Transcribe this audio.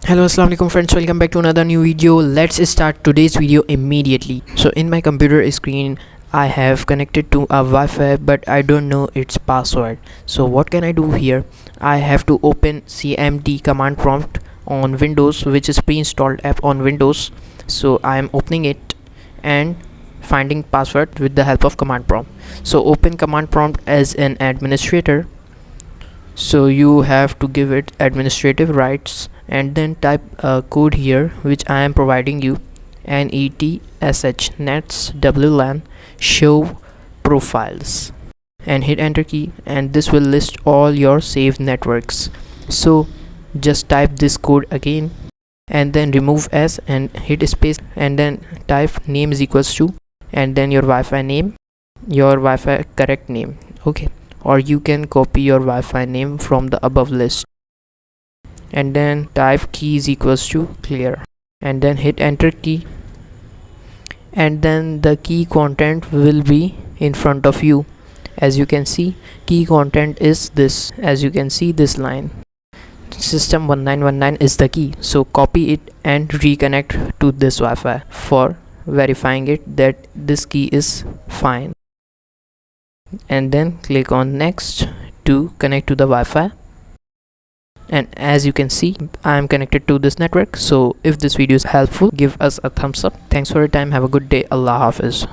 Hello, Assalam-o-alikum friends, welcome back to another new video. Let's start today's video immediately. So in my computer screen I have connected to a Wi-Fi, but I don't know its password. So what can I do here? I have to open cmd command prompt on Windows, which is pre-installed app on Windows. So I am opening it and finding password with the help of command prompt. So open command prompt as an administrator. So you have to give it administrative rights and then type a code here, which I am providing you: NETSH nets WLAN show profiles, and hit enter key, and this will list all your saved networks. So just type this code again and then remove S and hit space, and then type name is equals to, and then your Wi-Fi name, your Wi-Fi correct name. Okay, or you can copy your Wi-Fi name from the above list, and then type key is equals to clear, and then hit enter key, and then the key content will be in front of you. As you can see, key content is this. As you can see, this line system 1919 is the key. So copy it and reconnect to this Wi-Fi for verifying it that this key is fine, and then click on next to connect to the Wi-Fi. And as you can see, I am connected to this network. So if this video is helpful, give us a thumbs up. Thanks for your time. Have a good day. Allah Hafiz.